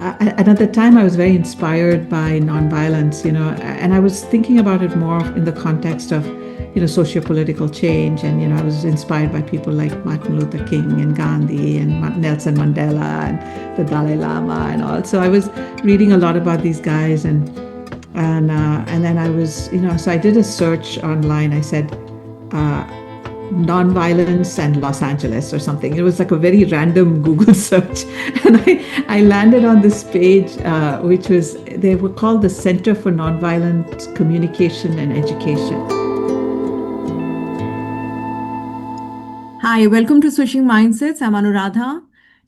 And at the time, I was very inspired by nonviolence, and I was thinking about it more in the context of, socio-political change. And, I was inspired by people like Martin Luther King and Gandhi and Nelson Mandela and the Dalai Lama and all. So I was reading a lot about these guys, and then I was, so I did a search online. I said, uh, nonviolence and Los Angeles or something. It was like a very random Google search. And I landed on this page, which was, they were called the Center for Nonviolent Communication and Education. Hi, welcome to Switching Mindsets. I'm Anuradha,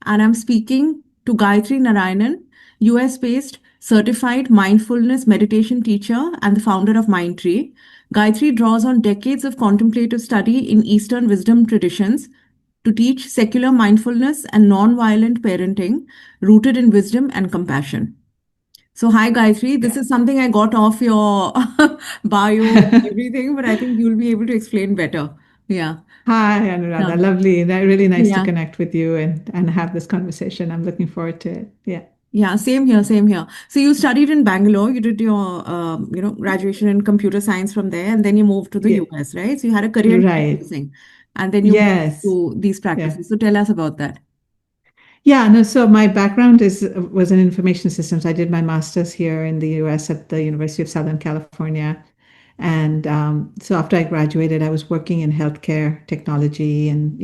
and I'm speaking to Gayatri Narayanan, US-based certified mindfulness meditation teacher and the founder of Mindtree. Gayatri draws on decades of contemplative study in Eastern wisdom traditions to teach secular mindfulness and non-violent parenting rooted in wisdom and compassion. So, hi Gayatri, this is something I got off your bio and everything, but I think you'll be able to explain better. Yeah. Hi, Yeah. Anuradha. Lovely. Really nice to Yeah. connect with you and have this conversation. I'm looking forward to it. Yeah. Yeah, same here, same here. So you studied in Bangalore, you did your, graduation in computer science from there, and then you moved to the Yeah. US, right? So you had a career in Right. practicing, and then you moved Yes. to these Yeah. practices. So tell us about that. Yeah, no, so my background was in information systems. I did my master's here in the US at the University of Southern California. And so after I graduated, I was working in healthcare technology and,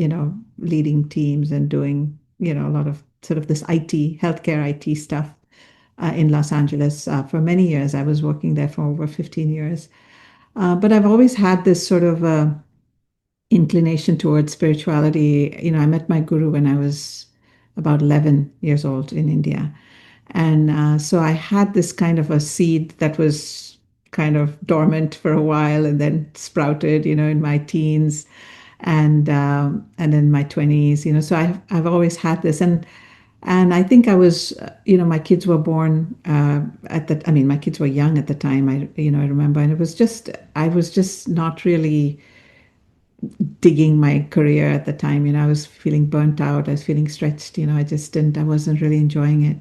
leading teams and doing, a lot of sort of this IT, healthcare IT stuff in Los Angeles for many years. I was working there for over 15 years. But I've always had this sort of inclination towards spirituality. I met my guru when I was about 11 years old in India. And so I had this kind of a seed that was kind of dormant for a while and then sprouted, in my teens and in my 20s, so I've always had this. And I think I was, my kids were born my kids were young at the time. I remember, and I was just not really digging my career at the time. I was feeling burnt out. I was feeling stretched. I wasn't really enjoying it.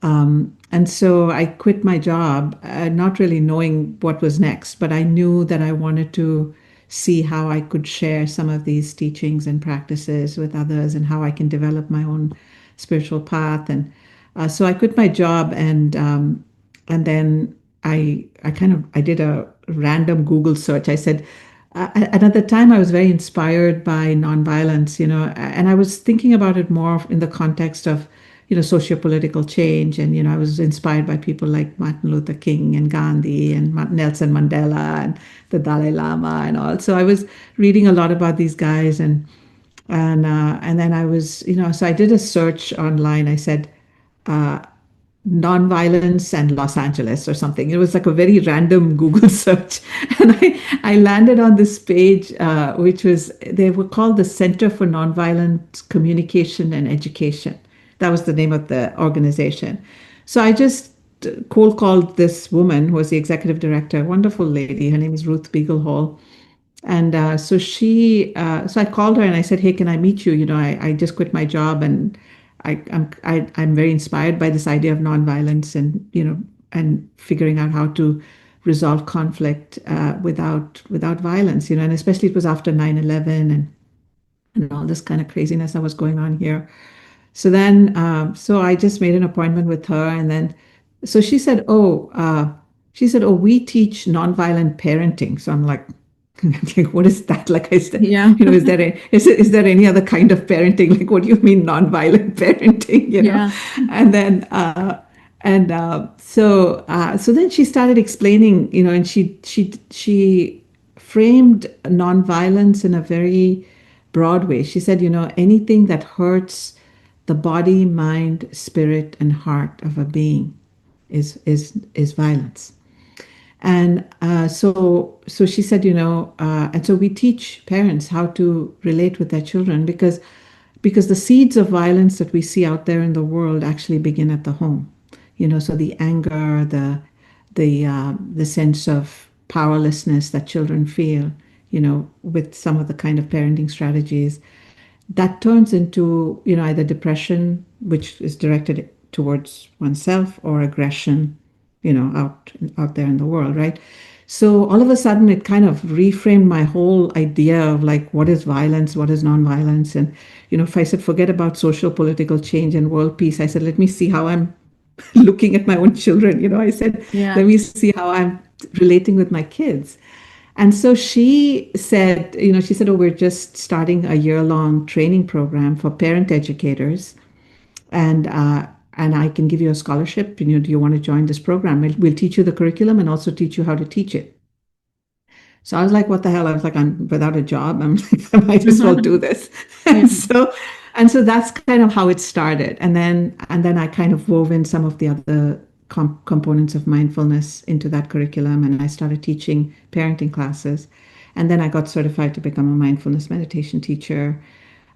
And so I quit my job, not really knowing what was next, but I knew that I wanted to see how I could share some of these teachings and practices with others and how I can develop my own spiritual path. And so I quit my job, and then I did a random Google search. I said, and at the time I was very inspired by nonviolence, and I was thinking about it more in the context of, socio-political change. And, I was inspired by people like Martin Luther King and Gandhi and Nelson Mandela and the Dalai Lama and all. So I was reading a lot about these guys, and then I was, so I did a search online. I said, uh, nonviolence and Los Angeles or something. It was like a very random Google search. And I landed on this page, which was, they were called the Center for Nonviolent Communication and Education. That was the name of the organization. So I just cold called this woman who was the executive director, a wonderful lady. Her name is Ruth Beaglehole. And so I called her and I said, "Hey, can I meet you? I just quit my job, and I'm very inspired by this idea of nonviolence, and and figuring out how to resolve conflict without violence. And especially it was after 9/11 and all this kind of craziness that was going on here. So I just made an appointment with her, and then so she said, "Oh, we teach nonviolent parenting." So I'm like, what is that? Like I said, Yeah. is there any other kind of parenting? Like, what do you mean nonviolent parenting? Yeah. And then so then she started explaining, and she framed nonviolence in a very broad way. She said, anything that hurts the body, mind, spirit, and heart of a being is violence. And so she said, and so we teach parents how to relate with their children, because the seeds of violence that we see out there in the world actually begin at the home. So the anger, the sense of powerlessness that children feel, with some of the kind of parenting strategies, that turns into, either depression, which is directed towards oneself or aggression, out there in the world, right? So all of a sudden, it kind of reframed my whole idea of like what is violence, what is nonviolence, and if I said forget about social political change and world peace, I said let me see how I'm looking at my own children. I said Yeah. let me see how I'm relating with my kids. And so she said, oh, we're just starting a year-long training program for parent educators, and I can give you a scholarship. Do you want to join this program? We'll teach you the curriculum and also teach you how to teach it. So I was like, what the hell? I was like, I'm without a job. I'm like, I might as well do this. Yeah. And so that's kind of how it started. And then I kind of wove in some of the other components of mindfulness into that curriculum, and I started teaching parenting classes. And then I got certified to become a mindfulness meditation teacher.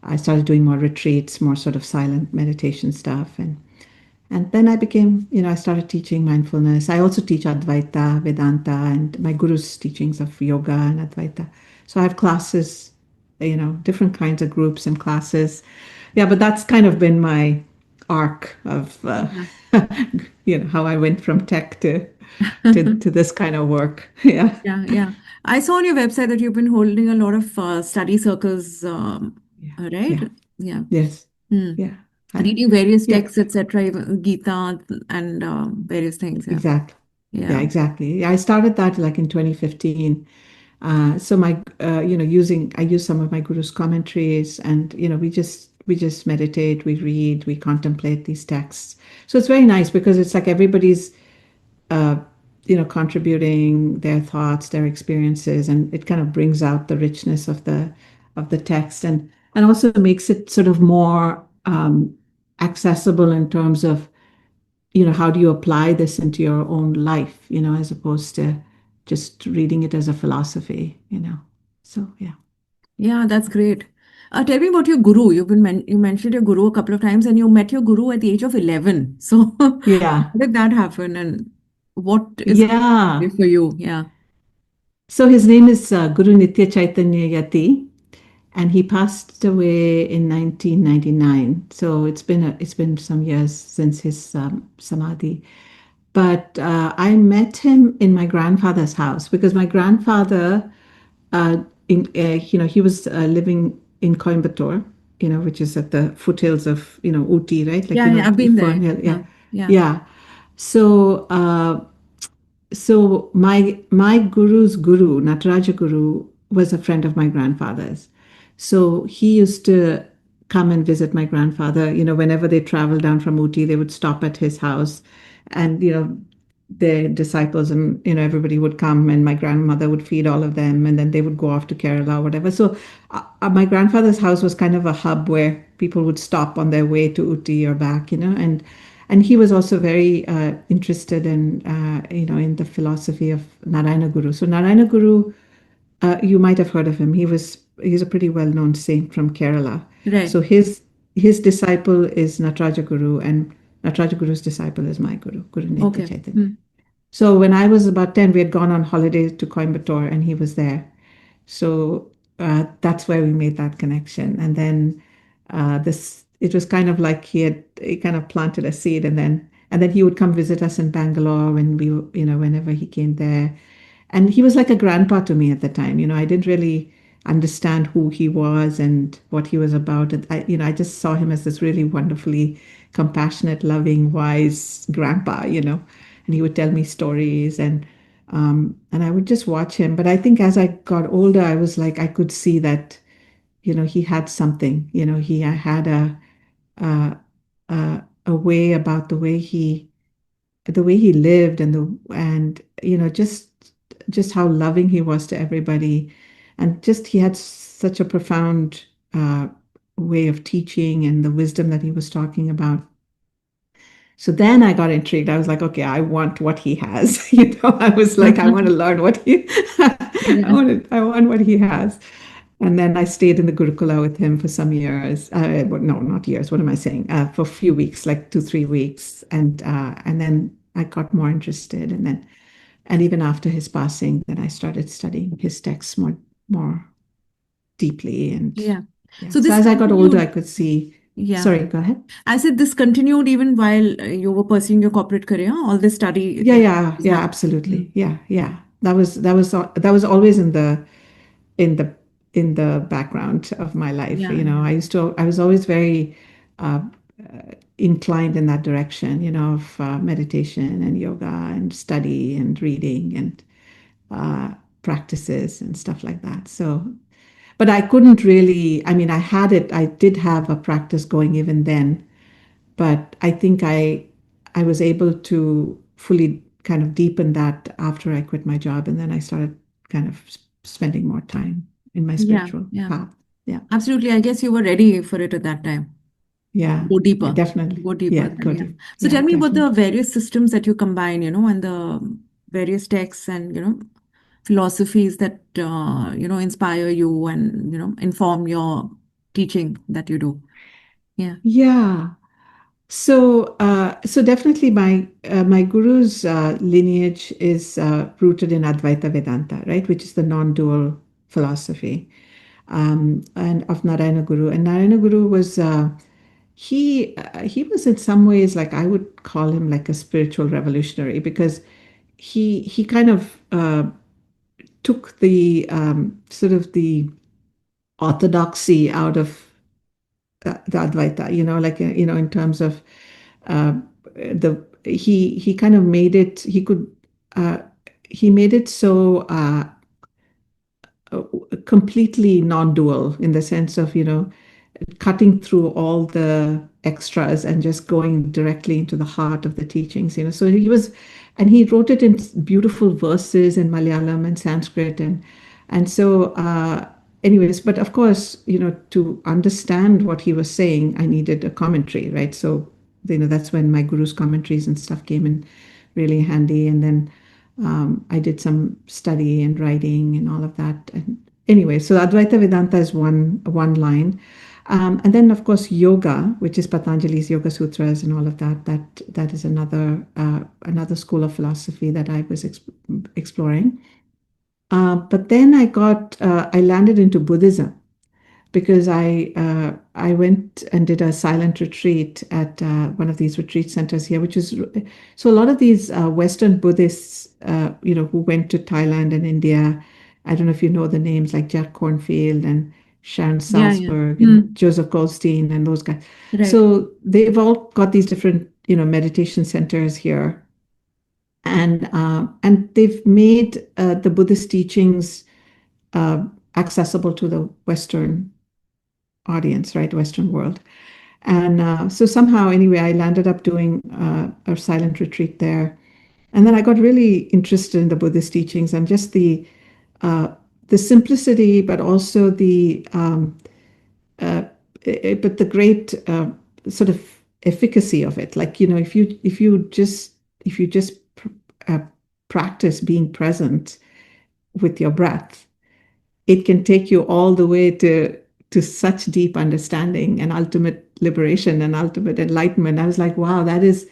I started doing more retreats, more sort of silent meditation stuff. And then I started teaching mindfulness. I also teach Advaita, Vedanta, and my guru's teachings of yoga and Advaita. So I have classes, different kinds of groups and classes. Yeah, but that's kind of been my arc of, how I went from tech to this kind of work. Yeah. Yeah, yeah. I saw on your website that you've been holding a lot of study circles, Yeah. right? Yeah. Yeah. Yes. Hmm. Yeah. Reading various Yeah. texts, etc., even Gita and various things. Yeah. Exactly. Yeah, Yeah. exactly. Yeah, I started that like in 2015. So I use some of my guru's commentaries, and we just meditate, we read, we contemplate these texts. So it's very nice because it's like everybody's uh, contributing their thoughts, their experiences, and it kind of brings out the richness of the text, and also makes it sort of more accessible in terms of how do you apply this into your own life, as opposed to just reading it as a philosophy. So, yeah. Yeah, that's great. Tell me about your guru. You mentioned your guru a couple of times, and you met your guru at the age of 11. So, how Yeah. did that happen, and what is Yeah. for you? Yeah. So his name is Guru Nitya Chaitanya Yati, and he passed away in 1999. So it's been some years since his samadhi. But I met him in my grandfather's house because my grandfather, uh, he was living in Coimbatore, which is at the foothills of, Uti, right? Like, Yeah, yeah, I've been there. Fernhill. Yeah, Yeah. yeah. Yeah. So, my guru's guru, Nataraja Guru, was a friend of my grandfather's. So he used to come and visit my grandfather. Whenever they traveled down from Uti, they would stop at his house, and the disciples and everybody would come, and my grandmother would feed all of them, and then they would go off to Kerala or whatever. So my grandfather's house was kind of a hub where people would stop on their way to Uti or back, and he was also very interested in the philosophy of Narayana Guru. So Narayana Guru, you might have heard of him. He's a pretty well-known saint from Kerala. Right. So his disciple is Nataraja Guru, and Nataraja Guru's disciple is my guru, Guru Nitya Okay. Chaitanya. So when I was about 10, we had gone on holiday to Coimbatore, and he was there. So that's where we made that connection. And then it was kind of like he kind of planted a seed, and then he would come visit us in Bangalore when whenever he came there. And he was like a grandpa to me at the time. I didn't really understand who he was and what he was about. And I just saw him as this really wonderfully compassionate, loving, wise grandpa. And he would tell me stories, and I would just watch him. But I think as I got older, I was like, I could see that, he had something. He had a way about the way he lived, and just how loving he was to everybody, and just he had such a profound way of teaching and the wisdom that he was talking about. So then I got intrigued. I was like, okay, I want what he has. I was like, I want to learn what he, Yeah. I want what he has. And then I stayed in the Gurukula with him for some years. No, not years. What am I saying? For a few weeks, like 2, 3 weeks, and then I got more interested. And even after his passing, then I started studying his texts more deeply. And Yeah. yeah, So so this as I got older, I continued. could see Yeah. Sorry, go ahead. I said this continued even while you were pursuing your corporate career, all this study is happening. Absolutely. Mm. Yeah. That was always in the in the background of my life. Yeah, yeah. I was always very uh, inclined in that direction, of meditation and yoga and study and reading and uh, practices and stuff like that. So, but I couldn't really, I mean, I did have a practice going even then, but I think I was able to fully kind of deepen that after I quit my job, and then I started kind of spending more time in my Yeah, spiritual yeah. path. Yeah, Absolutely. I guess you were ready for it at that time. yeah, Go deeper. definitely. Go deeper Yeah, then, go yeah. deep. So Yeah, tell me about the definitely. various systems that you combine, and the various texts and, philosophies that, inspire you and, inform your teaching that you do. Yeah. Yeah. So definitely my guru's lineage is rooted in Advaita Vedanta, right, which is the non-dual philosophy, and of Narayana Guru. And Narayana Guru was he was in some ways, like, I would call him like a spiritual revolutionary, because he kind of took the sort of the orthodoxy out of the Advaita, like, in terms of uh, the he kind of made it uh, he made it so uh, completely non-dual, in the sense of, cutting through all the extras and just going directly into the heart of the teachings. So he wrote it in beautiful verses in Malayalam and Sanskrit, and so anyways, but of course, to understand what he was saying, I needed a commentary, right? So that's when my guru's commentaries and stuff came in really handy. And then I did some study and writing and all of that. And anyway, so Advaita Vedanta is one line. And then, of course, yoga, which is Patanjali's Yoga Sutras and all of that. That is another school of philosophy that I was exploring. But then I landed into Buddhism, because I went and did a silent retreat at one of these retreat centers here, which is so a lot of these Western Buddhists, who went to Thailand and India. I don't know if you know the names, like Jack Kornfield and Sharon Yeah, yeah. Salzberg and Hmm. Joseph Goldstein and those guys. Right. So they've all got these different, meditation centers here, and they've made the Buddhist teachings uh, accessible to the Western audience, right? Western world. And so somehow, anyway, I landed up doing a silent retreat there. And then I got really interested in the Buddhist teachings and just uh, the simplicity, but also uh, but the great sort of efficacy of it. Like, if you just uh, practice being present with your breath, it can take you all the way to such deep understanding and ultimate liberation and ultimate enlightenment. I was like, wow, that is,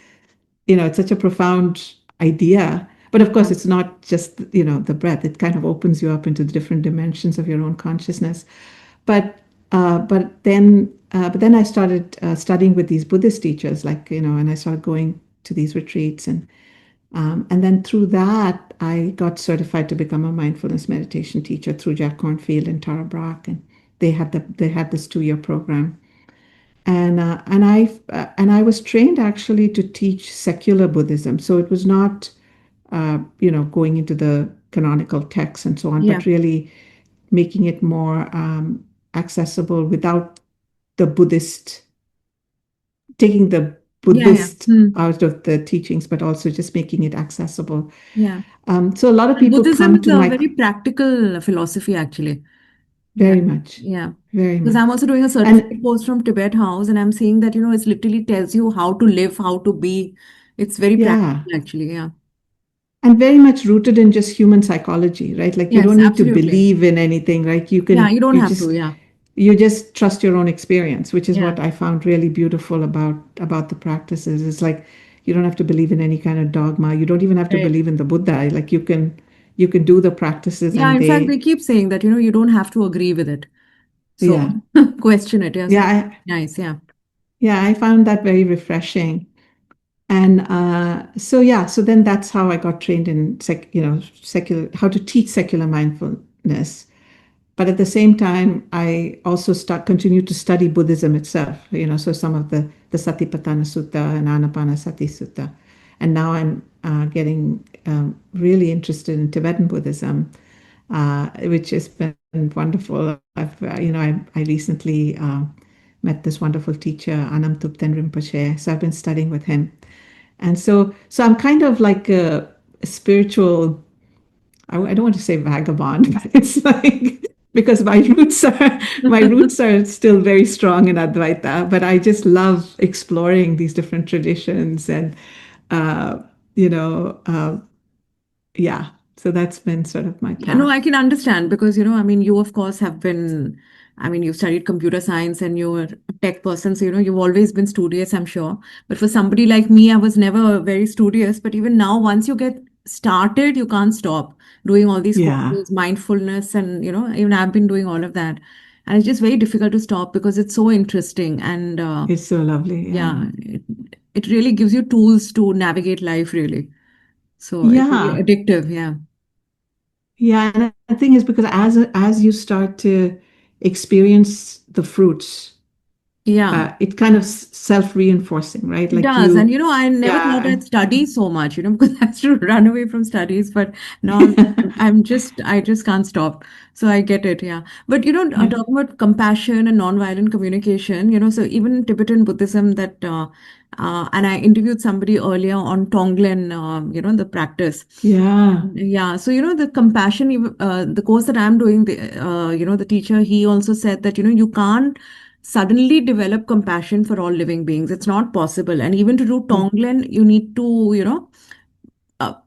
it's such a profound idea. But of course, Yeah. it's not just, the breath. It kind of opens you up into the different dimensions of your own consciousness. But then I started studying with these Buddhist teachers, like, and I started going to these retreats, and then through that, I got certified to become a mindfulness meditation teacher through Jack Kornfield and Tara Brach, and they had this 2-year program, and I was trained actually to teach secular Buddhism. So it was not going into the canonical texts and so on, Yeah. but really making it more accessible without the Buddhist taking the Yeah, yeah. Buddhist Hmm. out of the teachings, but also just making it accessible. Yeah. So a lot of And people Buddhism come is to a my very practical philosophy, actually. Yeah. very much, Yeah. very Because I'm much, also doing a certificate and course from Tibet House, and I'm seeing that, it literally tells you how to live, how to be. It's very practical, yeah, actually. Yeah. and very much rooted in just human psychology, right? Like, you Yes, don't need to absolutely. believe in anything, right? You Yeah, can you don't you have to. just Yeah. you just trust your own experience, which is Yeah. what I found really beautiful about the practices. It's like you don't have to believe in any kind of dogma. You don't even have to Right. believe in the Buddha. Like, you can do the practices, Yeah. and In fact, they they keep saying that, you don't have to agree with it. So yeah question it. Yeah. So yeah nice. Yeah. Yeah, I found that very refreshing. And so yeah, so then that's how I got trained in secular, how to teach secular mindfulness. But at the same time, I also continued to study Buddhism itself, so some of the Satipatthana Sutta and Anapanasati Sutta. And now I'm getting really interested in Tibetan Buddhism, which has been wonderful. I recently met this wonderful teacher, Anam Thupten Rinpoche. So I've been studying with him. And so I'm kind of like a spiritual, I don't want to say vagabond, but it's like because my roots are still very strong in Advaita, but I just love exploring these different traditions and uh, you know, uh, yeah. So that's been sort of my Yeah, no, path. I can understand because, I mean, you of course have been, I mean, you studied computer science and you're a tech person, so, you've always been studious, I'm sure. But for somebody like me, I was never very studious. But even now, once you get started, you can't stop doing all these Yeah, courses, mindfulness, and, even I've been doing all of that. And it's just very difficult to stop because it's so interesting. And it's so lovely. Yeah, yeah, it really gives you tools to navigate life, really. So it's really yeah, addictive. Yeah. yeah. And the thing is, because as you start to experience the fruits, Yeah. it kind of self-reinforcing, right? It Like does. And you, I never thought yeah, I'd study so much, because I used to run away from studies, but now I just can't stop. So I get it, yeah. But yeah, talking about compassion and nonviolent communication, so even in Tibetan Buddhism and I interviewed somebody earlier on Tonglen, the practice. yeah. Yeah, so the compassion, the course that I'm doing, the teacher, he also said that you can't suddenly develop compassion for all living beings. It's not possible. And even to do Tonglen, you need to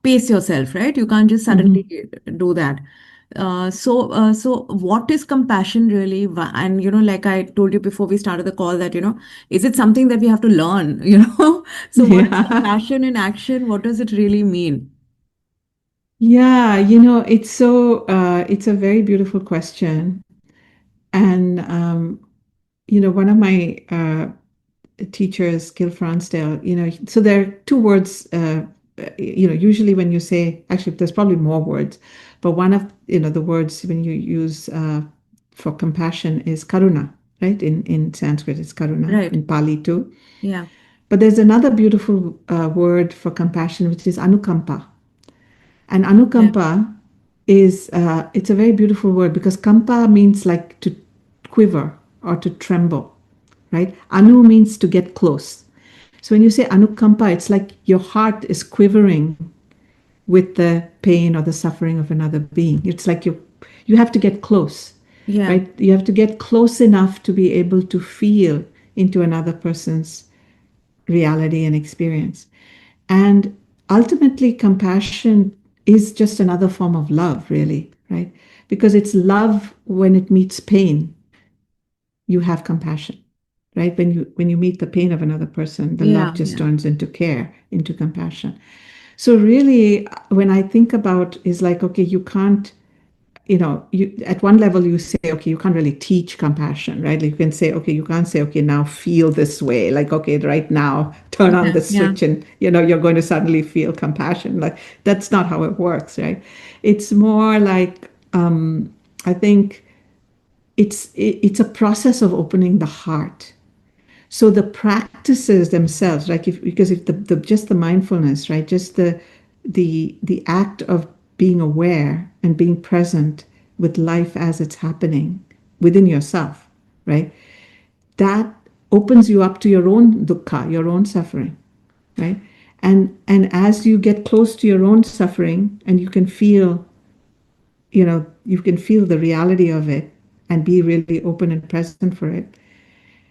pace yourself, right? You can't just suddenly Mhm. do that. So what is compassion really? And like I told you before we started the call, that is it something that we have to learn? So what is Yeah. compassion in action? What does it really mean? Yeah, it's a very beautiful question. And one of my teachers, Gil Fransdale, so there are two words, usually when you say, actually, there's probably more words, but one of, the words when you use for compassion is karuna, right? In Sanskrit, it's karuna, Right. in Pali too. Yeah. But there's another beautiful word for compassion, which is anukampa. And Yeah. anukampa it's a very beautiful word because kampa means like to quiver or to tremble, right? Anu means to get close. So when you say anukampa, it's like your heart is quivering with the pain or the suffering of another being. It's like you have to get close, Yeah. right? You have to get close enough to be able to feel into another person's reality and experience. And ultimately, compassion is just another form of love, really, right? Because it's love when it meets pain, you have compassion, right? When you meet the pain of another person, the love Yeah. just Yeah. turns into care, into compassion. So really, when I think about is like, okay, you can't you at one level you say, okay, you can't really teach compassion, right? Like you can say, okay, you can't say, okay, now feel this way, like, okay, right now turn on Yeah. the Yeah. switch and you're going to suddenly feel compassion. Like that's not how it works, right? It's more like I think it's a process of opening the heart. So the practices themselves, like if the just the mindfulness, right, just the act of being aware and being present with life as it's happening within yourself, right, that opens you up to your own dukkha, your own suffering, right, and as you get close to your own suffering and you can feel the reality of it and be really open and present for it,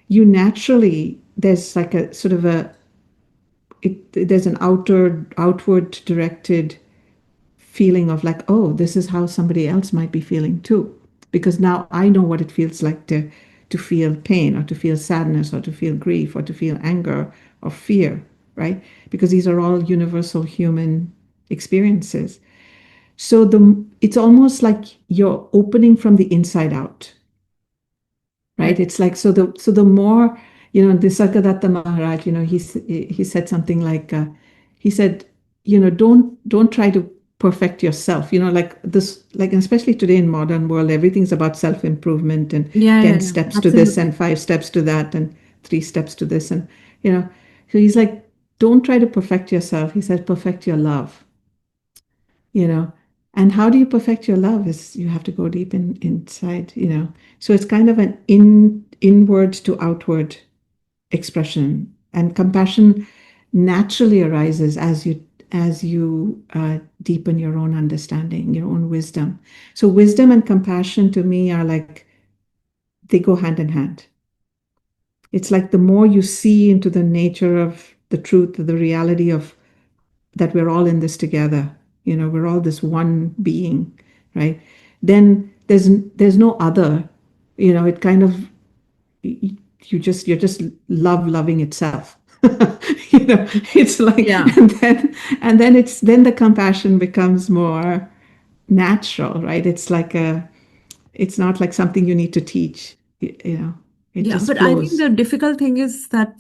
you naturally there's like a sort of there's an outward directed feeling of like, oh, this is how somebody else might be feeling too, because now I know what it feels like to feel pain or to feel sadness or to feel grief or to feel anger or fear, right? Because these are all universal human experiences. So it's almost like you're opening from the inside out, right? Right. It's like, so the more Nisargadatta Maharaj, he said something like, he said, don't try to perfect yourself, like this, like especially today in modern world, everything's about self-improvement and Yeah, 10 yeah, yeah. steps to this Absolutely. and 5 steps to that and 3 steps to this. And, you know, so he's like, don't try to perfect yourself. He said, perfect your love, you know. And how do you perfect your love is you have to go deep inside. So it's kind of an inward to outward expression, and compassion naturally arises as you deepen your own understanding, your own wisdom. So wisdom and compassion to me are like they go hand in hand. It's like the more you see into the nature of the truth, the reality of that we're all in this together, we're all this one being, right? Then there's no other, it kind of you're just loving itself. It's like, Yeah. and then then the compassion becomes more natural, right? It's not like something you need to teach, it Yeah, just but I think flows. the difficult thing is that,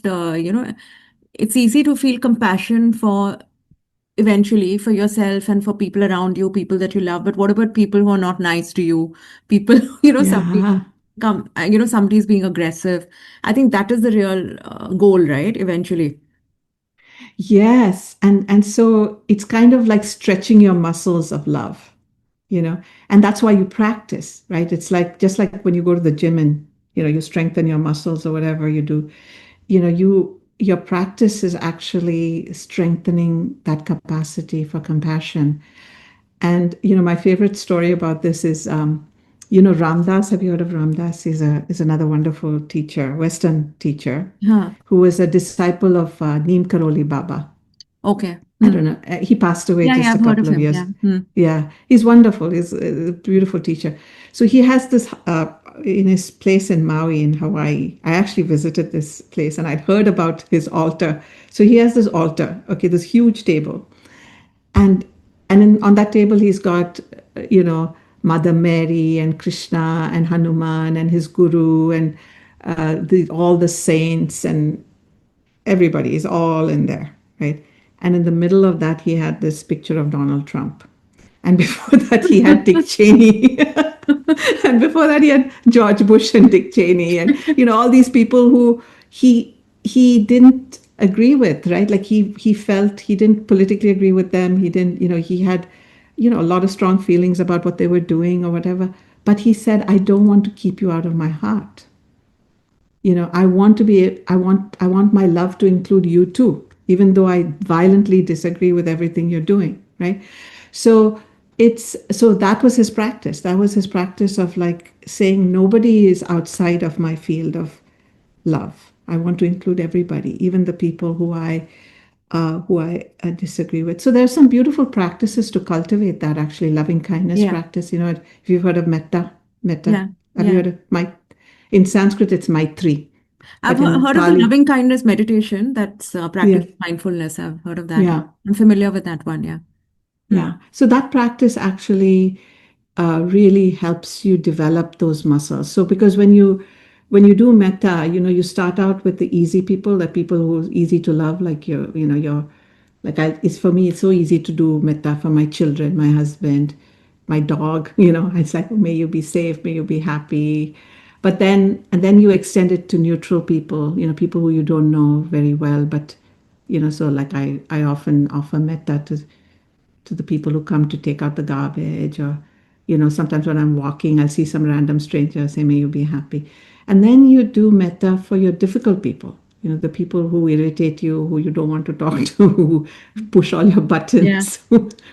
it's easy to feel compassion for eventually for yourself and for people around you, people that you love. But what about people who are not nice to you? People, somebody Yeah. somebody's being aggressive. I think that is the real goal, right? Eventually. Yes, and so it's kind of like stretching your muscles of love, you know, and that's why you practice, right? It's like just like when you go to the gym and you strengthen your muscles or whatever you do, your practice is actually strengthening that capacity for compassion. And my favorite story about this is, Ramdas. Have you heard of Ramdas? He's another wonderful teacher, Western teacher, Huh. who was a disciple of Neem Karoli Baba. Okay. I Hmm. don't know. He passed away Yeah, yeah, just a I've heard of couple of him. years. Yeah. Hmm. Yeah, he's wonderful. He's a beautiful teacher. So he has this in his place in Maui in Hawaii. I actually visited this place and I'd heard about his altar. So he has this altar, okay, this huge table, and on that table he's got Mother Mary and Krishna and Hanuman and his guru and all the saints, and everybody is all in there, right? And in the middle of that, he had this picture of Donald Trump. And before that, he had Dick Cheney. And before that, he had George Bush and Dick Cheney, and all these people who he didn't agree with, right? Like he felt he didn't politically agree with them. He didn't, he had, a lot of strong feelings about what they were doing or whatever. But he said, I don't want to keep you out of my heart. I want my love to include you too, even though I violently disagree with everything you're doing, right? So that was his practice. That was his practice of like saying nobody is outside of my field of love. I want to include everybody, even the people who I disagree with. So there's some beautiful practices to cultivate that, actually, loving kindness Yeah. practice. If you've heard of metta, Yeah. have you Yeah. heard of in Sanskrit it's maitri, I've but in heard of the Pali, loving kindness meditation. That's practice yeah, of mindfulness. I've heard of that. yeah, I'm familiar with that one. Yeah. Hmm. yeah. So that practice actually really helps you develop those muscles. So because when you do metta, you start out with the easy people, the people who are easy to love, like your like it's for me, it's so easy to do metta for my children, my husband, my dog. It's like, may you be safe, may you be happy. But then you extend it to neutral people, people who you don't know very well, but so like I often offer metta to the people who come to take out the garbage, or sometimes when I'm walking I'll see some random stranger, say may you be happy. And then you do metta for your difficult people, the people who irritate you, who you don't want to talk to, who push all your Yeah. buttons,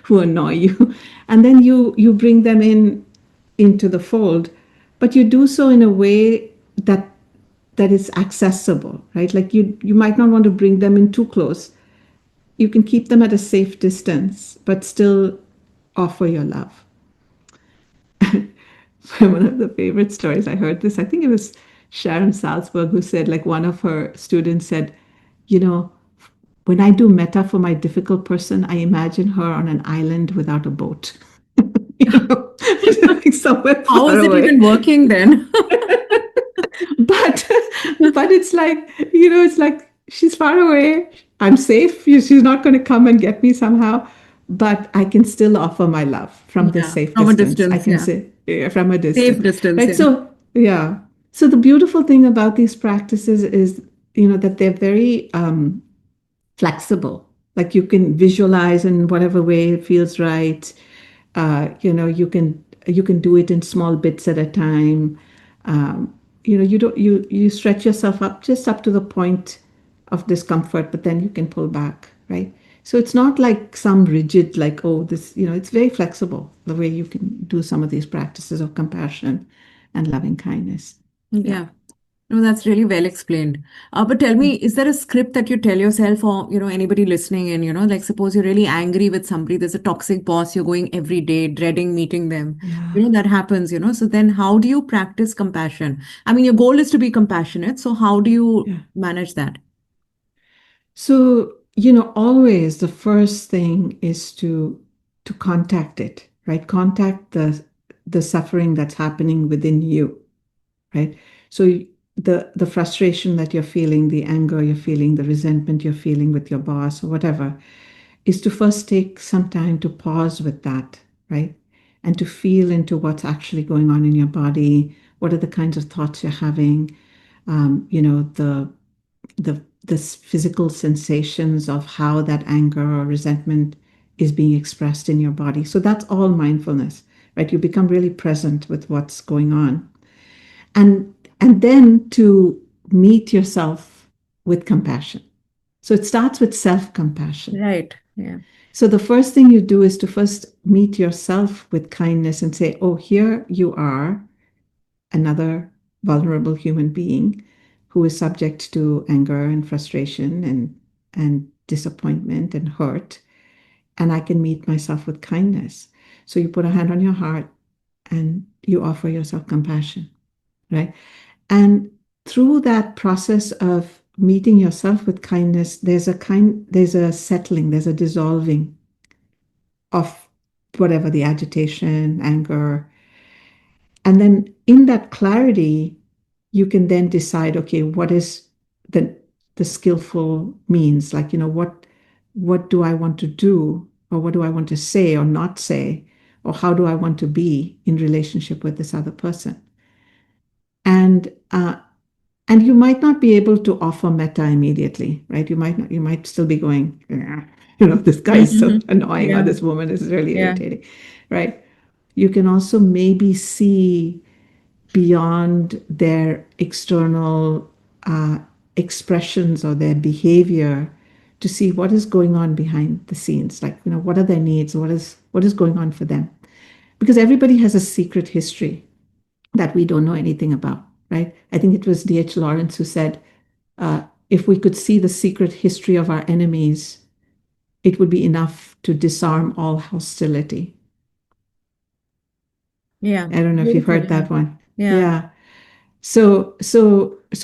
who annoy you. And then you bring them into the fold, but you do so in a way that is accessible, right? Like you might not want to bring them in too close. You can keep them at a safe distance, but still offer your love. One of the favorite stories I heard this, I think it was Sharon Salzberg who said, like, one of her students said, you know, when I do metta for my difficult person, I imagine her on an island without a boat, like somewhere How far is it away. even working then? but But it's like, it's like she's far away. I'm safe. She's not going to come and get me somehow, but I can still offer my love from the Yeah, safe from a distance. I distance, can yeah. say, yeah, from a Safe distance, distance, right? yeah. So, yeah. So the beautiful thing about these practices is, that they're very flexible. Like you can visualize in whatever way it feels right. You can do it in small bits at a time. You don't you stretch yourself up just up to the point of discomfort, but then you can pull back, right? So it's not like some rigid, like, oh, this, it's very flexible the way you can do some of these practices of compassion and loving kindness. Yeah. Yeah. No, that's really well explained. But tell me, is there a script that you tell yourself or, anybody listening in, like suppose you're really angry with somebody, there's a toxic boss, you're going every day, dreading meeting them. Yeah. That happens, so then how do you practice compassion? I mean, your goal is to be compassionate, so how do you Yeah. manage that? So, always the first thing is to contact it, right? Contact the suffering that's happening within you, right? So the frustration that you're feeling, the anger you're feeling, the resentment you're feeling with your boss or whatever, is to first take some time to pause with that, right? And to feel into what's actually going on in your body. What are the kinds of thoughts you're having? The physical sensations of how that anger or resentment is being expressed in your body. So that's all mindfulness, right? You become really present with what's going on. And then to meet yourself with compassion. So it starts with self-compassion. Right. Yeah. So the first thing you do is to first meet yourself with kindness and say, oh, here you are, another vulnerable human being who is subject to anger and frustration and disappointment and hurt. And I can meet myself with kindness. So you put a hand on your heart and you offer yourself compassion, right? And through that process of meeting yourself with kindness, there's a settling, there's a dissolving of whatever the agitation, anger. And then in that clarity, you can then decide, okay, what is the skillful means? Like, what do I want to do? Or what do I want to say or not say? Or how do I want to be in relationship with this other person? And and you might not be able to offer metta immediately, right? You might still be going, this guy is so annoying, or Yeah. this woman is really Yeah. irritating, right? You can also maybe see beyond their external uh, expressions or their behavior to see what is going on behind the scenes. Like, what are their needs? What is going on for them? Because everybody has a secret history that we don't know anything about, right? I think it was D.H. Lawrence who said, if we could see the secret history of our enemies, it would be enough to disarm all hostility. Yeah. I don't know if you've Beautiful. heard Yeah. that one. Yeah. Yeah. So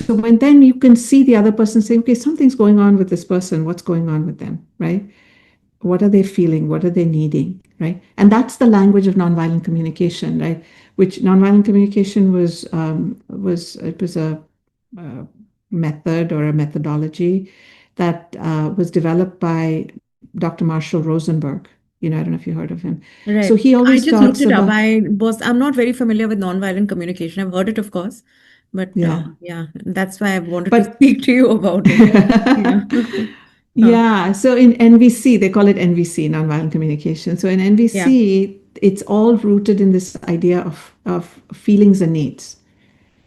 when then you can see the other person saying, okay, something's going on with this person. What's going on with them, right? What are they feeling? What are they needing, right? And that's the language of nonviolent communication, right? Which nonviolent communication was a method or a methodology that was developed by Dr. Marshall Rosenberg. I don't know if you heard of him. So Right. he I always just looked talks it up. about, I'm not very familiar with nonviolent communication. I've heard it, of course, but yeah, yeah, that's why I wanted to but speak to you about it. Yeah. Huh. yeah, so in NVC, they call it NVC, nonviolent communication. So in Yeah. NVC, it's all rooted in this idea of feelings and needs.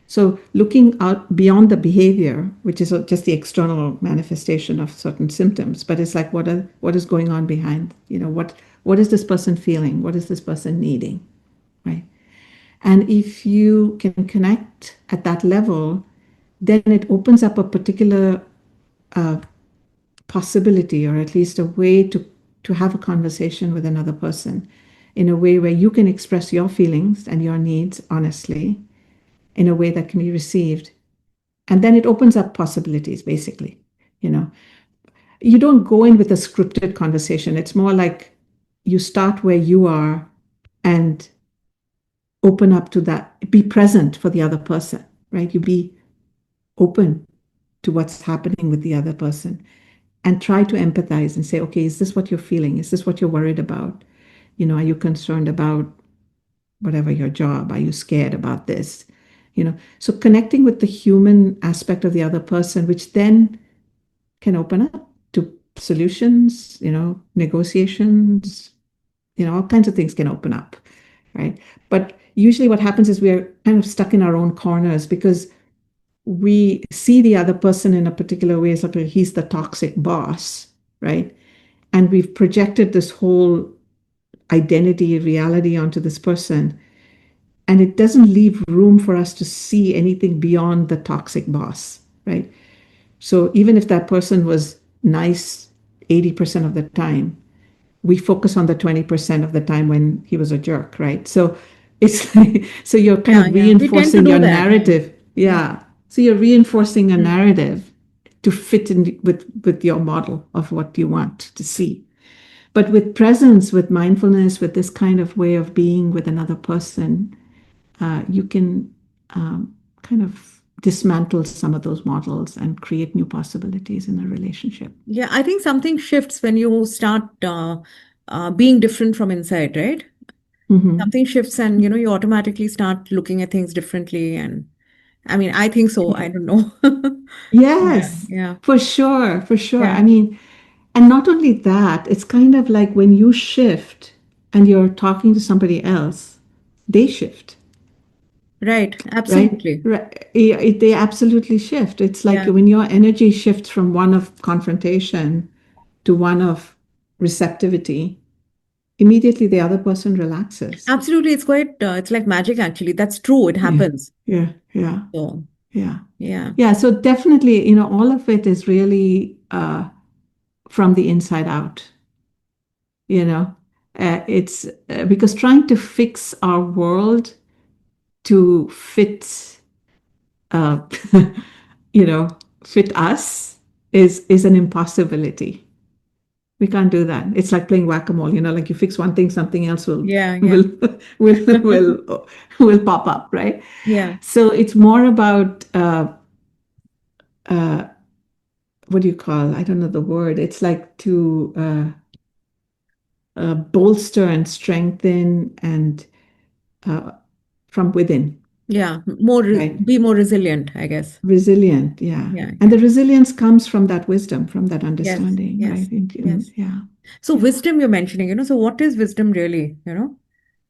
So looking out beyond the behavior, which is just the external manifestation of certain symptoms, but it's like what is going on behind, what is this person feeling? What is this person needing? Right. And if you can connect at that level, then it opens up a particular uh, possibility, or at least a way to have a conversation with another person in a way where you can express your feelings and your needs honestly in a way that can be received. And then it opens up possibilities, basically. You know, you don't go in with a scripted conversation. It's more like you start where you are and open up to that, be present for the other person, right? You be open to what's happening with the other person and try to empathize and say, okay, is this what you're feeling? Is this what you're worried about? Are you concerned about whatever your job? Are you scared about this? So connecting with the human aspect of the other person, which then can open up to solutions, negotiations, all kinds of things can open up, right? But usually what happens is we're kind of stuck in our own corners because we see the other person in a particular way. It's like he's the toxic boss, right? And we've projected this whole identity, reality onto this person. And it doesn't leave room for us to see anything beyond the toxic boss, right? So even if that person was nice 80% of the time, we focus on the 20% of the time when he was a jerk, right? So it's like, so you're kind Yeah, of yeah. We tend to reinforcing do your that. narrative. Yeah. So you're reinforcing a Mm. narrative to fit in with your model of what you want to see. But with presence, with mindfulness, with this kind of way of being with another person, you can kind of dismantle some of those models and create new possibilities in a relationship. Yeah, I think something shifts when you start being different from inside, right? Mm-hmm. Something shifts and you automatically start looking at things differently. And I mean, I think so. I don't know. Yeah, Yes, yeah, for sure, for sure. yeah. I mean, and not only that, it's kind of like when you shift and you're talking to somebody else, they shift, Right. right? Absolutely. Right. They absolutely shift. It's like Yeah. when your energy shifts from one of confrontation to one of receptivity, immediately the other person relaxes. Absolutely. It's like magic, actually. That's true. It Yeah, happens. yeah, yeah, So, yeah. yeah. Yeah, so definitely, all of it is really from the inside out. you know it's because trying to fix our world to fit uh you know fit us is an impossibility. We can't do that. It's like playing whack-a-mole, like you fix one thing, something else will Yeah, yeah. will will pop up, right? Yeah. So it's more about uh what do you call, I don't know the word. It's like to bolster and strengthen and uh, from within, Yeah. right? Be more resilient, I guess. Resilient, yeah. Yeah, And yeah. the resilience comes from that wisdom, from that Yes, understanding, right? yes, yes. Yeah, So yeah. wisdom you're mentioning, so what is wisdom really,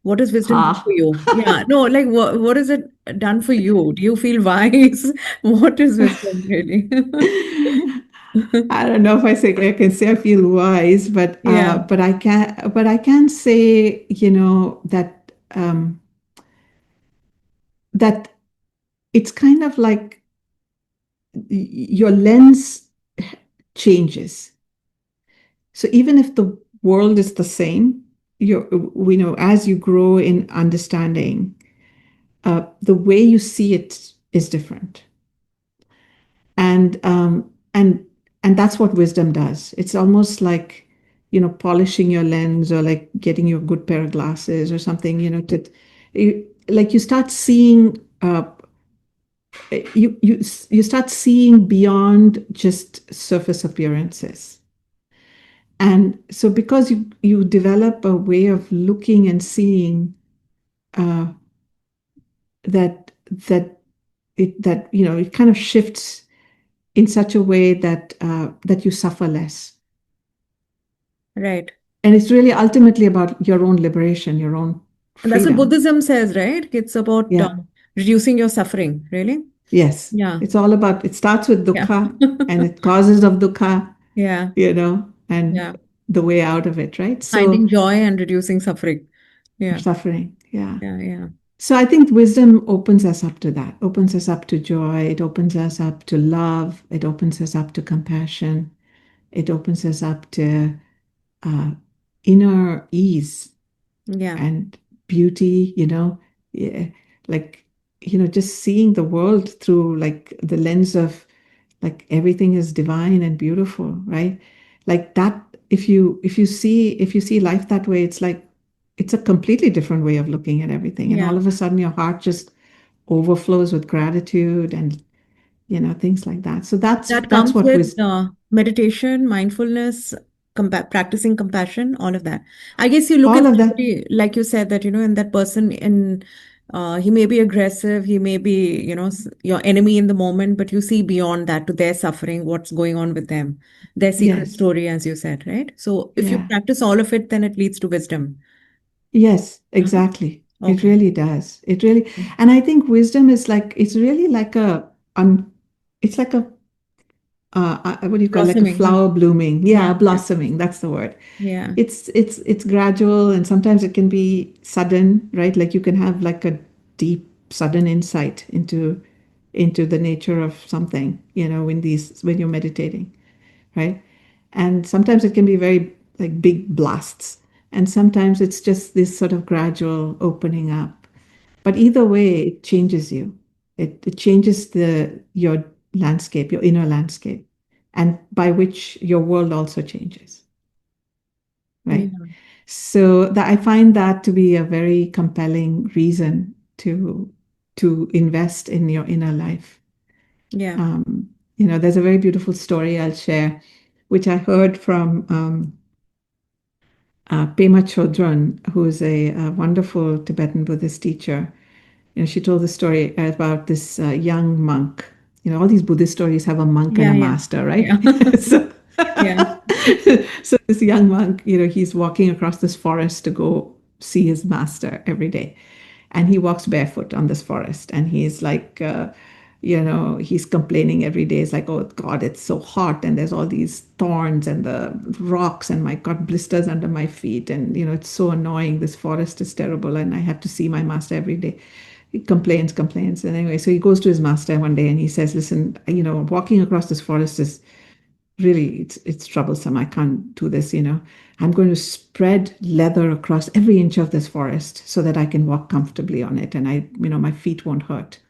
What does wisdom do for Ha. you? Yeah, no, like what is it done for you? Do you feel wise? What is wisdom really? I don't know if I can say I feel wise, but Yeah, I can say, that it's kind of like your lens changes. So even if the world is the same, we know as you grow in understanding, the way you see it is different, and and that's what wisdom does. It's almost like polishing your lens, or like getting your good pair of glasses or something. Like you start seeing. You start seeing beyond just surface appearances. And so because you develop a way of looking and seeing, uh, that it kind of shifts in such a way that you suffer less. right. And it's really ultimately about your own liberation, your own And that's what freedom. Buddhism says, right? It's about Yeah. reducing your suffering, really? Yes. Yeah, It's all about, it starts with yeah. dukkha and it causes of dukkha, Yeah, and yeah. the way out of it, right? So Finding joy and reducing suffering. Yeah, suffering. Yeah. yeah, yeah. So I think wisdom opens us up to that, opens us up to joy, it opens us up to love, it opens us up to compassion, it opens us up to uh, inner ease Yeah, and beauty, yeah, like, just seeing the world through like the lens of like everything is divine and beautiful, right? Like that, if you see life that way, it's like it's a completely different way of looking at everything. And yeah. all of a sudden your heart just overflows with gratitude, and things like that. So that's That that's comes what with was meditation, mindfulness, practicing compassion, all of that. I guess you look all at of that. somebody, like you said, that, and that person he may be aggressive, he may be, your enemy in the moment, but you see beyond that to their suffering, what's going on with them, their secret Yes. story, as you said, right? So if you Yeah. practice all of it, then it leads to wisdom. Yes, Uh-huh. exactly. It Okay. really does. It really, and I think wisdom is like, it's really like it's like a, what do you call it? Like a Blossoming, huh? flower blooming. Yeah, Yeah, yeah, blossoming. That's the word. yeah, It's gradual, and sometimes it can be sudden, right? Like you can have like a deep, sudden insight into the nature of something, when you're meditating, right? And sometimes it can be very like big blasts, and sometimes it's just this sort of gradual opening up. But either way, it changes you. It changes your landscape, your inner landscape, and by which your world also changes, right? yeah, So that I find that to be a very compelling reason to invest in your inner life. yeah, There's a very beautiful story I'll share, which I heard from Pema Chodron, who is a wonderful Tibetan Buddhist teacher. She told the story about this young monk. All these Buddhist stories have a monk and yeah, a yeah, master, right? yeah, so, yeah, so this young monk, he's walking across this forest to go see his master every day. And he walks barefoot on this forest, and he's like, he's complaining every day. It's like, oh God, it's so hot, and there's all these thorns and the rocks, and my God, blisters under my feet, and it's so annoying. This forest is terrible, and I have to see my master every day. He complains, and anyway, so he goes to his master one day, and he says, "Listen, walking across this forest is really it's troublesome. I can't do this. I'm going to spread leather across every inch of this forest so that I can walk comfortably on it, and my feet won't hurt."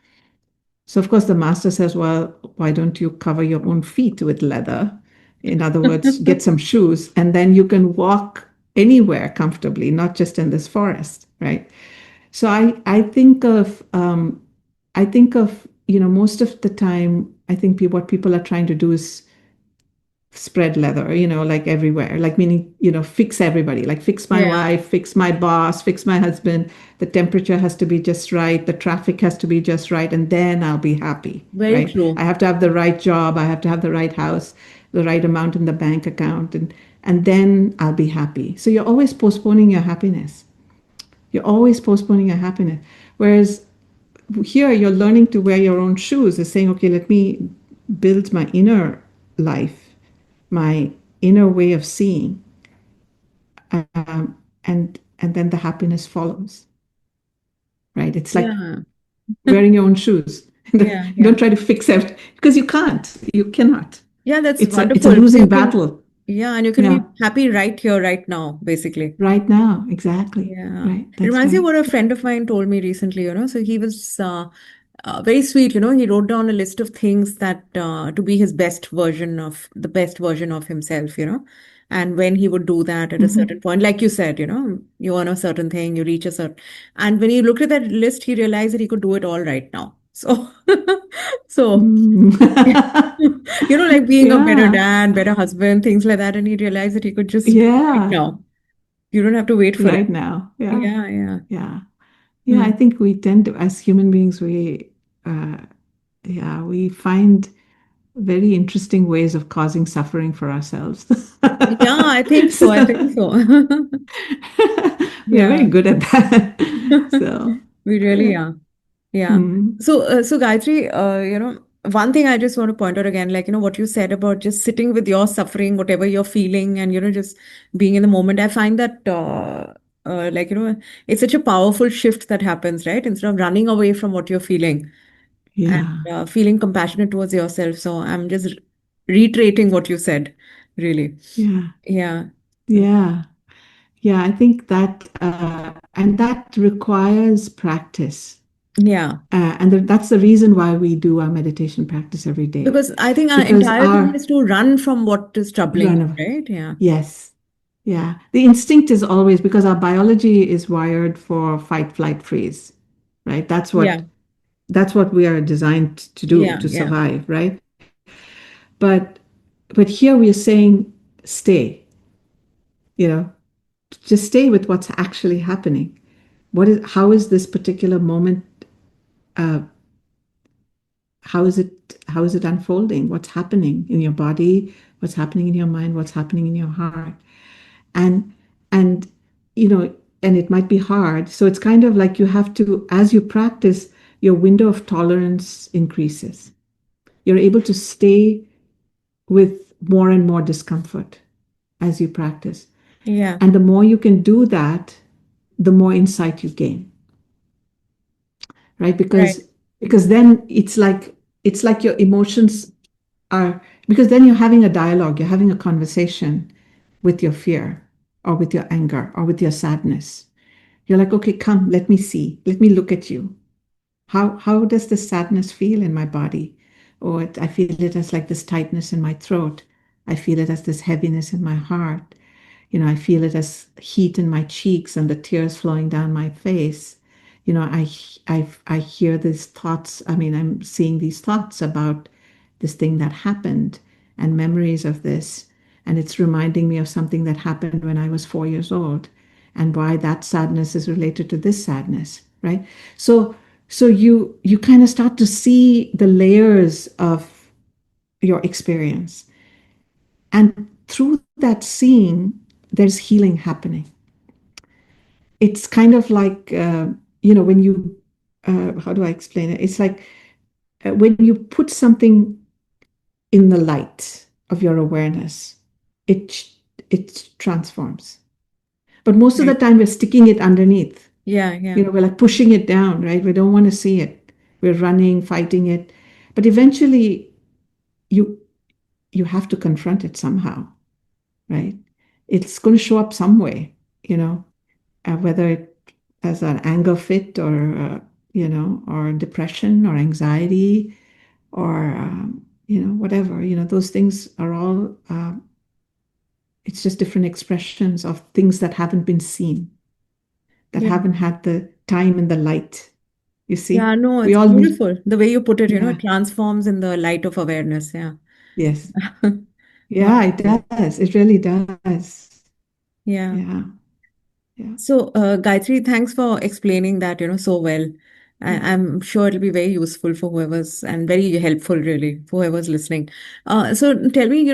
So of course the master says, "Well, why don't you cover your own feet with leather? In other words, get some shoes, and then you can walk anywhere comfortably, not just in this forest, right?" So I think of most of the time, I think what people are trying to do is spread leather, like everywhere, like meaning, fix everybody, like fix my yeah. wife, fix my boss, fix my husband. The temperature has to be just right. The traffic has to be just right. And then I'll be happy, Very right? true. I have to have the right job. I have to have the right house, the right amount in the bank account. And then I'll be happy. So you're always postponing your happiness. You're always postponing your happiness. Whereas here you're learning to wear your own shoes. Is saying, okay, let me build my inner life, my inner way of seeing, and then the happiness follows, right? It's like Yeah, wearing your own shoes. yeah, yeah. Don't try to fix it because you cannot. Yeah, that's It's a wonderful. So losing you can, battle. yeah, and you can Yeah, be happy right here, right now, basically. right now, exactly. Yeah. Right, It that's reminds me of right. what a friend of mine told me recently, So he was very sweet, He wrote down a list of things that to be his best version of the best version of himself, And when he would do that at a certain Mhm. point, like you said, you earn a certain thing, you reach a certain, and when he looked at that list, he realized that he could do it all right now. So, so Mm. like being a better Yeah, dad, better husband, things like that, and he realized that he could just do it right yeah, now. You don't have to wait for it. right now. Yeah, Yeah, yeah. yeah. Yeah, I Hmm. think we tend to, as human beings, uh, we find very interesting ways of causing suffering for ourselves. Yeah, I think so. I think So, so. we are very Yeah. good at that. So, We uh, really are. Yeah. mm, So Gayatri, one thing I just want to point out again, like, what you said about just sitting with your suffering, whatever you're feeling, and, just being in the moment. I find that, like, it's such a powerful shift that happens, right? Instead of running away from what you're feeling and yeah, feeling compassionate towards yourself. So I'm just reiterating what you said, really. yeah, Yeah. yeah, yeah. I think that, and that requires practice. Yeah. That's the reason why we do our meditation practice every day, Because I think our because entire thing our is to run from what is troubling run you, of right? Yeah. yes, yeah. The instinct is always because our biology is wired for fight, flight, freeze, right? That's Yeah. That's what we are designed to do, Yeah, to yeah, survive, right? But here we are saying stay, you know, just stay with what's actually happening. How is this particular moment, uh, how is it unfolding? What's happening in your body? What's happening in your mind? What's happening in your heart? And and you know, and it might be hard. So it's kind of like you have to, as you practice, your window of tolerance increases. You're able to stay with more and more discomfort as you practice. yeah, And the more you can do that, the more insight you gain, right? right. Because then it's like your emotions are, because then you're having a dialogue, you're having a conversation with your fear or with your anger or with your sadness. You're like, okay, come, let me see, let me look at you. How does this sadness feel in my body? Or I feel it as like this tightness in my throat. I feel it as this heaviness in my heart. I feel it as heat in my cheeks and the tears flowing down my face. I hear these thoughts. I mean, I'm seeing these thoughts about this thing that happened and memories of this. And it's reminding me of something that happened when I was 4 years old and why that sadness is related to this sadness, right? So you kind of start to see the layers of your experience. And through that seeing, there's healing happening. It's kind of like, when you, how do I explain it? It's like when you put something in the light of your awareness, it, it transforms. But most of the Right. time, we're sticking it underneath. Yeah, yeah, We're like pushing it down, right? We don't want to see it. We're running, fighting it. But eventually, you you have to confront it somehow, right? It's going to show up some way, whether it as an anger fit or or depression or anxiety or whatever. Those things are all. It's just different expressions of things that haven't been seen, that yeah. haven't had the time and the light. You Yeah, see, no, we it's all need. beautiful. The way you put it, it Yeah. transforms in the light of awareness. Yeah. Yes. Yeah, it Wonderful. does. It really does. Yeah. Yeah. Yeah. So, Gayatri, thanks for explaining that, so well. Yeah. I'm sure it'll be very useful for whoever's and very helpful, really, for whoever's listening. So tell me,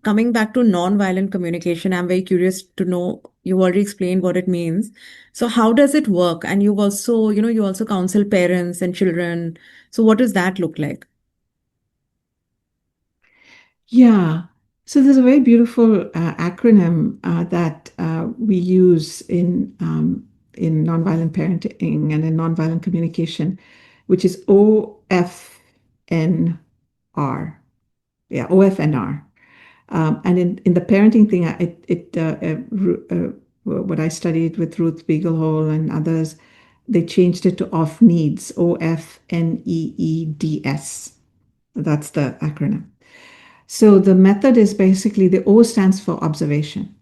coming back to non-violent communication, I'm very curious to know, you already explained what it means. So how does it work? And you also counsel parents and children. So what does that look like? Yeah. So there's a very beautiful acronym that we use in nonviolent parenting and in nonviolent communication, which is OFNR. Yeah, OFNR. And in the parenting thing, what I studied with Ruth Beaglehole and others, they changed it to OFF needs, OFNEEDS. That's the acronym. So the method is basically the O stands for observation.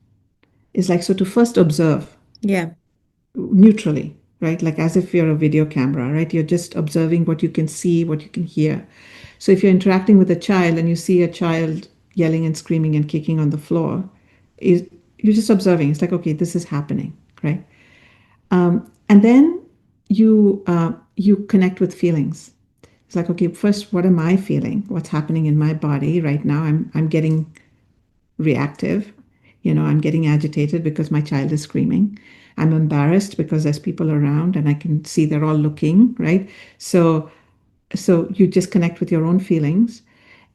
It's like, so to first observe Yeah. neutrally, right? Like as if you're a video camera, right? You're just observing what you can see, what you can hear. So if you're interacting with a child and you see a child yelling and screaming and kicking on the floor, is you're just observing. It's like, okay, this is happening, right? And then you connect with feelings. It's like, okay, first, what am I feeling? What's happening in my body right now? I'm getting reactive. I'm getting agitated because my child is screaming. I'm embarrassed because there's people around and I can see they're all looking, right? So you just connect with your own feelings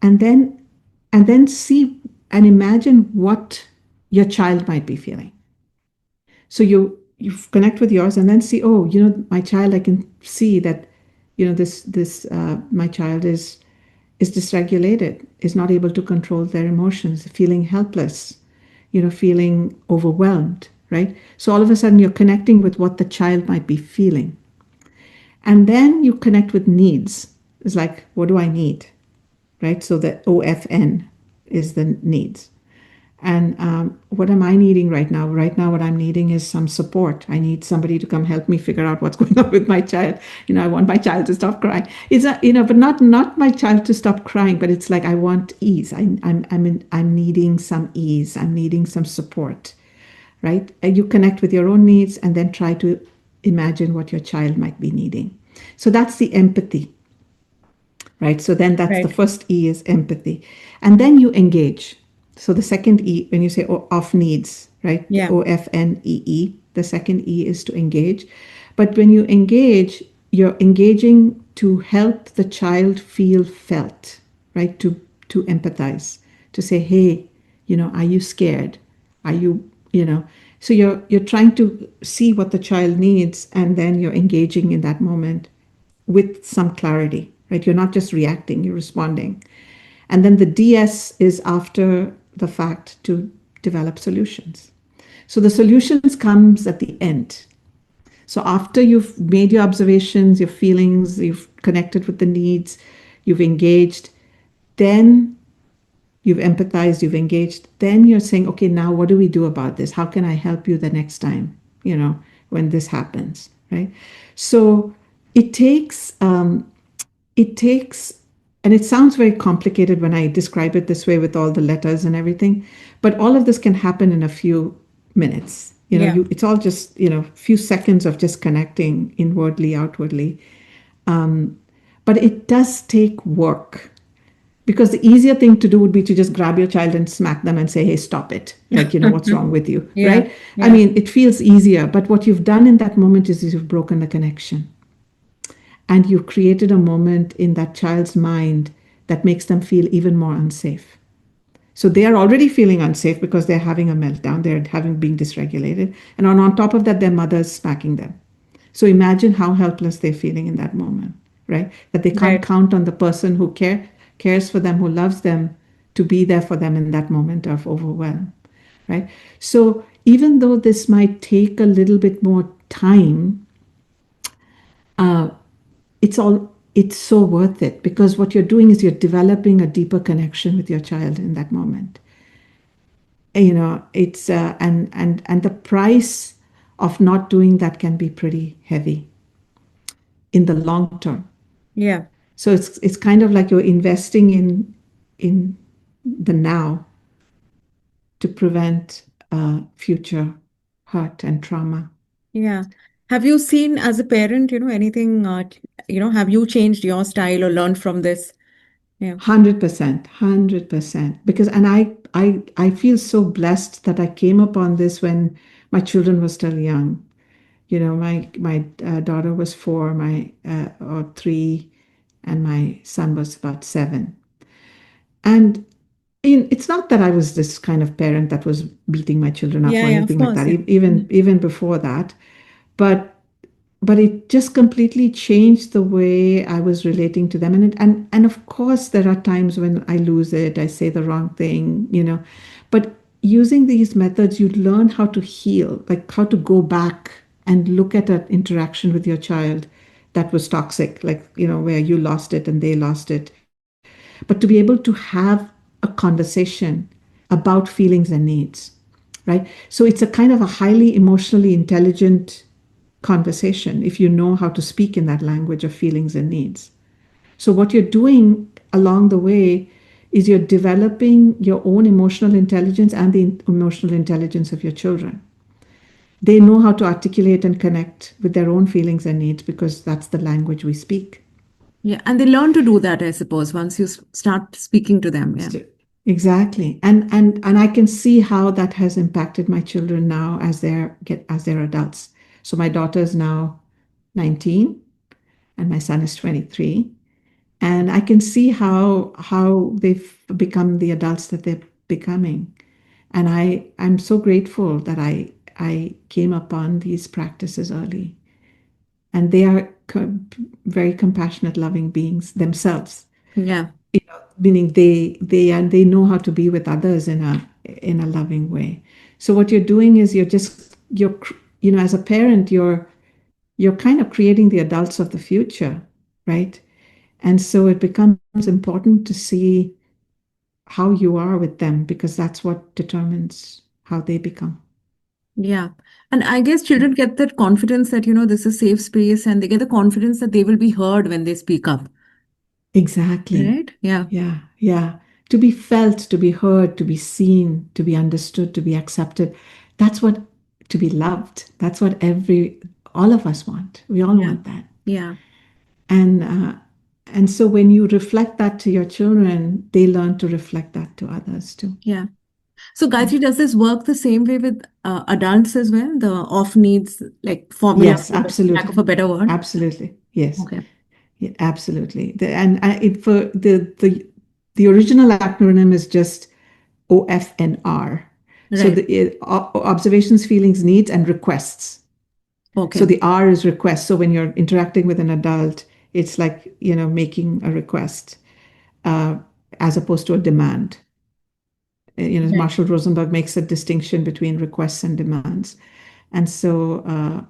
and then see and imagine what your child might be feeling. So you connect with yours and then see, oh, my child, I can see that, this my child is dysregulated, is not able to control their emotions, feeling helpless, feeling overwhelmed, right? So all of a sudden you're connecting with what the child might be feeling. And then you connect with needs. It's like, what do I need? Right? So the OFN is the needs. And what am I needing right now? Right now, what I'm needing is some support. I need somebody to come help me figure out what's going on with my child. I want my child to stop crying. It's a, but not my child to stop crying, but it's like I want ease. I'm needing some ease. I'm needing some support, right? And you connect with your own needs and then try to imagine what your child might be needing. So that's the empathy, right? So then that's the Right. first E is empathy. And then you engage. So the second E, when you say of needs, right? Yeah. OFNEE, the second E is to engage. But when you engage, you're engaging to help the child feel felt, right? To empathize, to say, hey, are you scared? Are you. So you're trying to see what the child needs, and then you're engaging in that moment with some clarity, right? You're not just reacting, you're responding. And then the DS is after the fact to develop solutions. So the solutions comes at the end. So after you've made your observations, your feelings, you've connected with the needs, you've engaged, then you've empathized, you've engaged, then you're saying, okay, now what do we do about this? How can I help you the next time, when this happens, right? So it takes it takes, and it sounds very complicated when I describe it this way with all the letters and everything, but all of this can happen in a few minutes. Yeah. It's all just, few seconds of just connecting inwardly, outwardly. But it does take work, because the easier thing to do would be to just grab your child and smack them and say, hey, stop it. Like, what's wrong with you, Yeah. right? I Yeah. mean, it feels easier, but what you've done in that moment is you've broken the connection. And you've created a moment in that child's mind that makes them feel even more unsafe. So they are already feeling unsafe because they're having a meltdown, they're being dysregulated. And on top of that, their mother's smacking them. So imagine how helpless they're feeling in that moment, right? That they can't Right. count on the person who cares for them, who loves them, to be there for them in that moment of overwhelm, right? So even though this might take a little bit more time, uh, it's so worth it, because what you're doing is you're developing a deeper connection with your child in that moment. It's and the price of not doing that can be pretty heavy in the long term. Yeah. So it's kind of like you're investing in the now to prevent future hurt and trauma. Yeah. Have you seen as a parent, anything, have you changed your style or learned from this? Yeah. 100%, 100%. Because, and I feel so blessed that I came upon this when my children were still young. My daughter was 4, my or 3, and my son was about 7. And it's not that I was this kind of parent that was beating my children up Yeah, or yeah, of anything like course. that. Yeah. Even before that, but it just completely changed the way I was relating to them. And of course, there are times when I lose it, I say the wrong thing. But using these methods, you learn how to heal, like how to go back and look at an interaction with your child that was toxic, like, where you lost it and they lost it. But to be able to have a conversation about feelings and needs, right? So it's a kind of a highly emotionally intelligent conversation if you know how to speak in that language of feelings and needs. So, what you're doing along the way is you're developing your own emotional intelligence and the emotional intelligence of your children. They know how to articulate and connect with their own feelings and needs because that's the language we speak. Yeah. And they learn to do that, I suppose, once you start speaking to them. Yeah. Exactly. And I can see how that has impacted my children now as they're adults. So my daughter is now 19 and my son is 23. And I can see how they've become the adults that they're becoming. And I'm so grateful that I came upon these practices early. And they are very compassionate, loving beings themselves. Yeah. Meaning they know how to be with others in a loving way. So what you're doing is you're as a parent you're kind of creating the adults of the future, right? And so it becomes important to see how you are with them, because that's what determines how they become. Yeah. And I guess children get that confidence that, this is safe space, and they get the confidence that they will be heard when they speak up. Exactly. Right? Yeah. Yeah. Yeah. To be felt, to be heard, to be seen, to be understood, to be accepted. That's what, to be loved. That's what all of us want. We all Yeah. want that. Yeah. And, uh, and so when you reflect that to your children, they learn to reflect that to others too. Yeah. So, Yeah. Gayatri, does this work the same way with adults as well? The off needs like formula, Yes, for the lack of a absolutely. better word? Absolutely. Yes. Okay. Yeah, absolutely. For the original acronym is just OFNR. So Right. observations, feelings, needs, and requests. So Okay. the R is request. So when you're interacting with an adult, it's like, making a request, uh, as opposed to a demand. Right. Marshall Rosenberg makes a distinction between requests and demands. And so,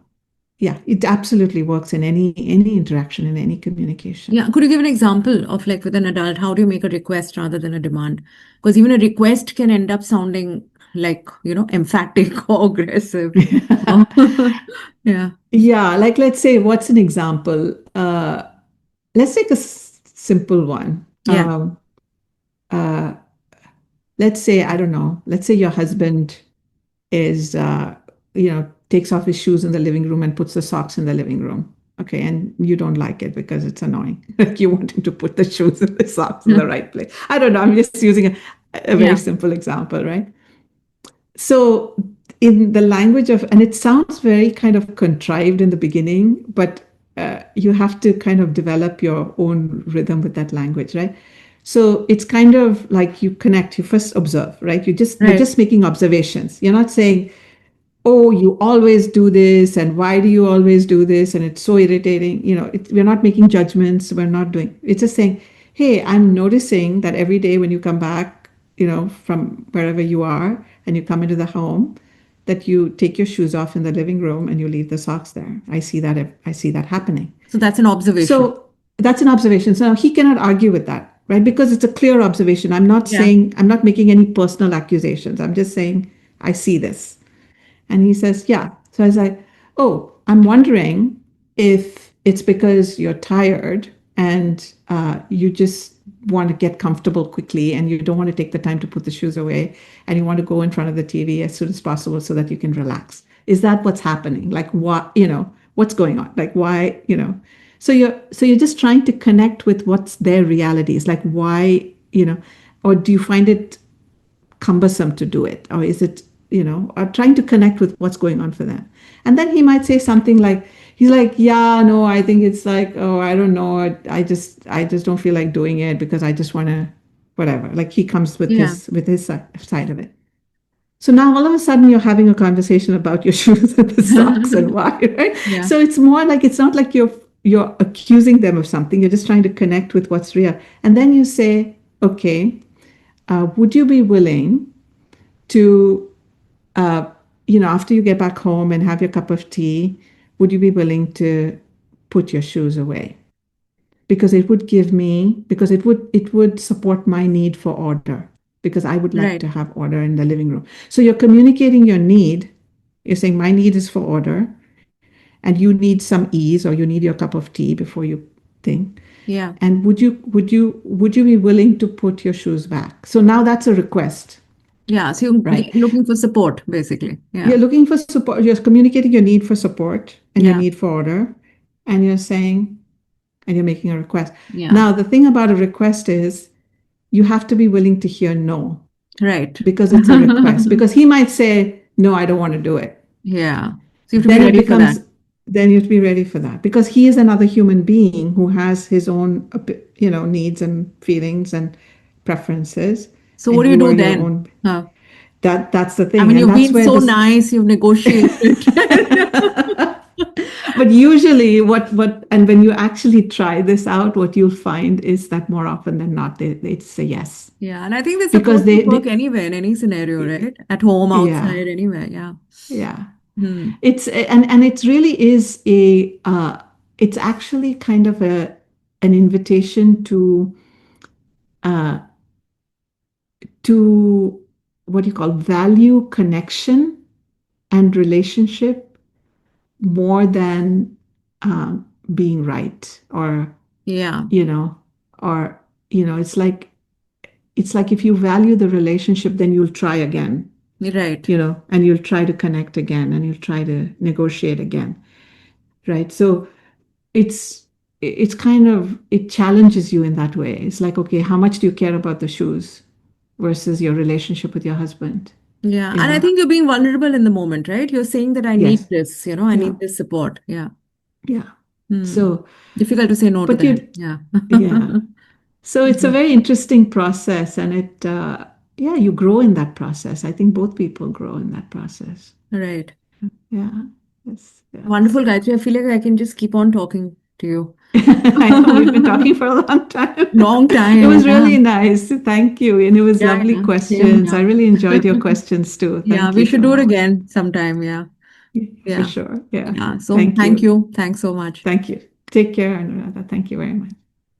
yeah, it absolutely works in any interaction, in any communication. Yeah. Could you give an example of like with an adult, how do you make a request rather than a demand? Because even a request can end up sounding like, emphatic or aggressive. Yeah. Yeah, like let's say, what's an example? Let's take a simple one. Yeah. Uh, let's say, I don't know, let's say your husband is, takes off his shoes in the living room and puts the socks in the living room. Okay, and you don't like it because it's annoying. Like you want him to put the shoes and the socks in the right place. I don't know. I'm just using a very Yeah. simple example, right? So, in the language of, and it sounds very kind of contrived in the beginning, but you have to kind of develop your own rhythm with that language, right? So it's kind of like you connect, you first observe, right? You're Right. just making observations. You're not saying, oh, you always do this, and why do you always do this? And it's so irritating. We're not making judgments. We're not doing, it's just saying, hey, I'm noticing that every day when you come back, from wherever you are and you come into the home, that you take your shoes off in the living room and you leave the socks there. I see that happening. So that's an observation. So that's an observation. So he cannot argue with that, right? Because it's a clear observation. Yeah. I'm not making any personal accusations. I'm just saying, I see this. And he says, yeah. So I was like, oh, I'm wondering if it's because you're tired and you just want to get comfortable quickly and you don't want to take the time to put the shoes away and you want to go in front of the TV as soon as possible so that you can relax. Is that what's happening? Like what, what's going on? Like why, so you're just trying to connect with what's their realities, like why, or do you find it cumbersome to do it, or is it, trying to connect with what's going on for them. And then he might say something like, he's like, yeah, no, I think it's like, oh, I don't know, I just don't feel like doing it because I just want to, whatever, like he comes with Yeah. his side of it. So now all of a sudden you're having a conversation about your shoes and the socks and why, right? Yeah. So it's more like, it's not like you're accusing them of something, you're just trying to connect with what's real. And then you say, okay, would you be willing to, after you get back home and have your cup of tea, would you be willing to put your shoes away? Because it would support my need for order, because I would like Right. to have order in the living room. So you're communicating your need. You're saying my need is for order, and you need some ease, or you need your cup of tea before you think. Yeah. And would you be willing to put your shoes back? So now that's a request, Yeah. So you're right? looking for support, basically. Yeah. You're looking for support. You're communicating your need for support and your Yeah. need for order, and you're making a request. Yeah. Now, the thing about a request is you have to be willing to hear no, Right. because it's a request. Because he might say, no, I don't want to do it. Yeah. So you have to be Then it ready for that. becomes, then you have to be ready for that, because he is another human being who has his own, needs and feelings and preferences, So what and do you you do are your then? own. Huh. That's the I thing, mean, and you've that's been where so this. nice, you've negotiated. But usually, and when you actually try this out, what you'll find is that more often than not, it's a yes, Yeah. And I think they're because supposed to work anywhere, in any scenario, right? At home, yeah, outside, anywhere. Yeah. yeah. Hmm. And it really is it's actually kind of an invitation to, uh, to what you call value connection and relationship more than being right, or Yeah, or it's like if you value the relationship, then you'll try again, right. and you'll try to connect again, and you'll try to negotiate again, right? So it's kind of, it challenges you in that way. It's like, okay, how much do you care about the shoes versus your relationship with your husband? Yeah. You And I know? think you're being vulnerable in the moment, right? You're saying that I need Yes. this, I Yeah. need this support. Yeah. Yeah. Hmm. So, Difficult to say no to but that. you, Yeah. yeah. So it's a Mhm. very interesting process, and yeah, you grow in that process. I think both people grow in that process. Right. Yeah. Yes. Yeah. Wonderful, Gayatri. I feel like I can just keep on talking to you. I know we've been talking for a long time. Long It time. was Yeah. really nice. Thank you. And it was Yeah, lovely yeah. Same questions. I here. really enjoyed your questions too. Yeah, Thank we you should so do it much. again sometime. Yeah. For Yeah. sure. Yeah. Yeah. So Thank thank you. you. Thanks so much. Thank you. Take care, Anuradha. Thank you very much.